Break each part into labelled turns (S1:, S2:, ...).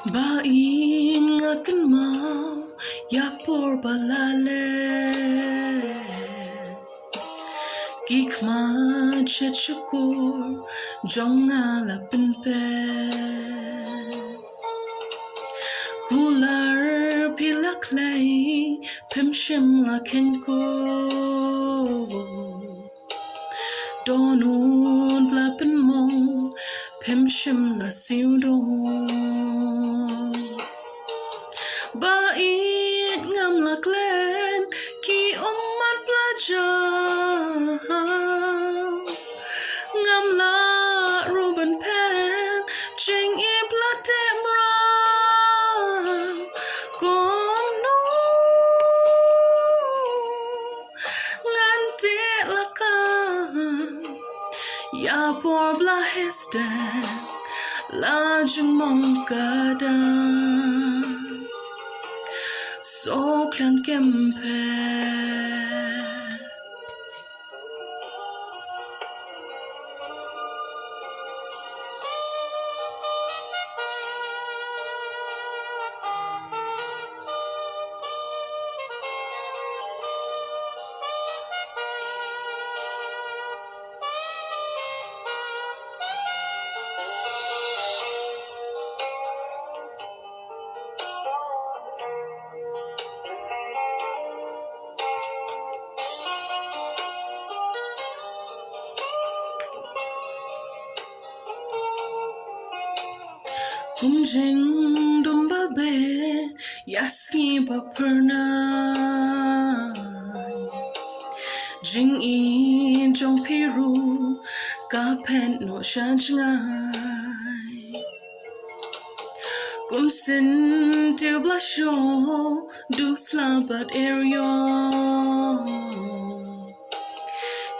S1: Ba ingatkan mau yapor balale Gikma cecukur jong ala penpe Kular pilak lay pemshim la kenko Donun blapen mong pemshim la siudon Bait ngam la klen ki umat belajar ngam la ruben pen jing ibla temra gom no ngante lakam ya por bla hesten la jung mong kadang So klan kempe Umshing dumba be yaski baperna Jing in jong piru ka pen no shanjngai Kumsin tu blasho du slabat eryo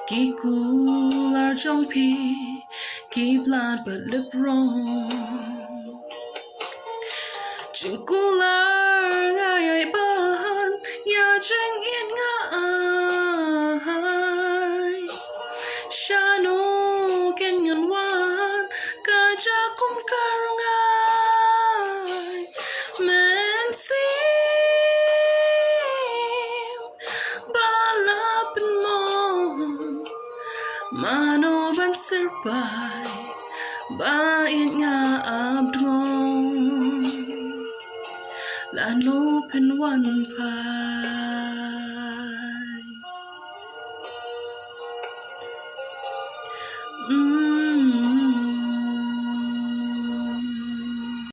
S1: Kikular jong pi ki blad but lip wrong Jingkular ngayay ban ya jing in ngay Shano kenyan wan kaja kum karungay Mensim balapin mo Mano ban sirpay Bait nga abdong Lan open one pie